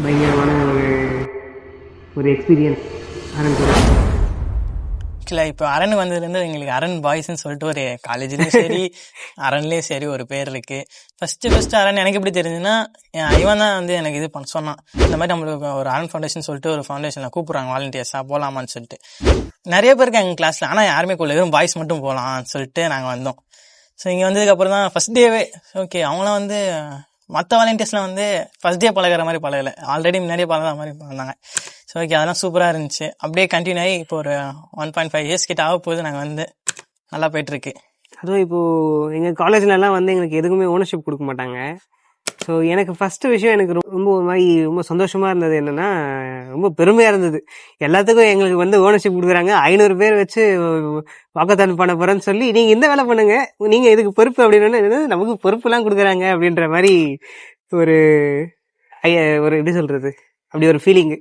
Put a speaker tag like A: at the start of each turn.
A: பயங்கரமான ஒரு ஒரு எக்ஸ்பீரியன்ஸ் அரண் கூட.
B: இல்லை இப்போ அரண் வந்ததுலேருந்து எங்களுக்கு அரண் பாய்ஸ்ன்னு சொல்லிட்டு ஒரு காலேஜ்லேயும் சரி அரண்லேயும் சரி ஒரு பேர் இருக்குது. ஃபஸ்ட்டு அரண் எனக்கு எப்படி தெரிஞ்சுன்னா, இவன் தான் வந்து எனக்கு இது பண்ண சொன்னான். இந்த மாதிரி நம்மளுக்கு ஒரு அரண் ஃபவுண்டேஷன் சொல்லிட்டு ஒரு ஃபவுண்டேஷனில் கூப்பிட்றாங்க வாலண்டியர்ஸாக போகலாமான்னு சொல்லிட்டு. நிறைய பேருக்கு எங்கள் கிளாஸில், ஆனால் யாருமே கூட வெறும் பாய்ஸ் மட்டும் போகலான்னு சொல்லிட்டு நாங்கள் வந்தோம். ஸோ இங்கே வந்ததுக்கப்புறம் தான் ஃபஸ்ட் டேவே ஓகே அவங்களாம் வந்து மற்ற வாலண்டியர்ஸ்லாம் வந்து ஃபஸ்ட் டே பழகிற மாதிரி பழகலை, ஆல்ரெடி முன்னாடியே பழகிற மாதிரி பழந்தாங்க. ஸோ ஓகே அதெல்லாம் சூப்பராக இருந்துச்சு. அப்படியே கண்டினியூ ஆகி இப்போ ஒரு 1.5 இயர்ஸ் கிட்ட ஆக போகுது. நாங்கள் வந்து நல்லா போயிட்டுருக்கு.
A: அதுவும் இப்போது எங்கள் காலேஜ்லலாம் வந்து எங்களுக்கு எதுக்குமே ஓனர்ஷிப் கொடுக்க மாட்டாங்க. ஸோ எனக்கு ஃபஸ்ட்டு விஷயம் எனக்கு ரொம்ப ஒரு மாதிரி ரொம்ப சந்தோஷமாக இருந்தது என்னென்னா, ரொம்ப பெருமையாக இருந்தது. எல்லாத்துக்கும் எங்களுக்கு வந்து ஓனர்ஷிப் கொடுக்குறாங்க, 500 பேர் வச்சு வாக்கத்தான் பண்ண போகிறேன்னு சொல்லி, நீங்கள் இந்த வேலை பண்ணுங்கள், நீங்கள் இதுக்கு பொறுப்பு அப்படின்னு நமக்கு பொறுப்புலாம் கொடுக்குறாங்க அப்படின்ற மாதிரி ஒரு ஒரு எப்படி சொல்கிறது, அப்படி ஒரு ஃபீலிங்கு.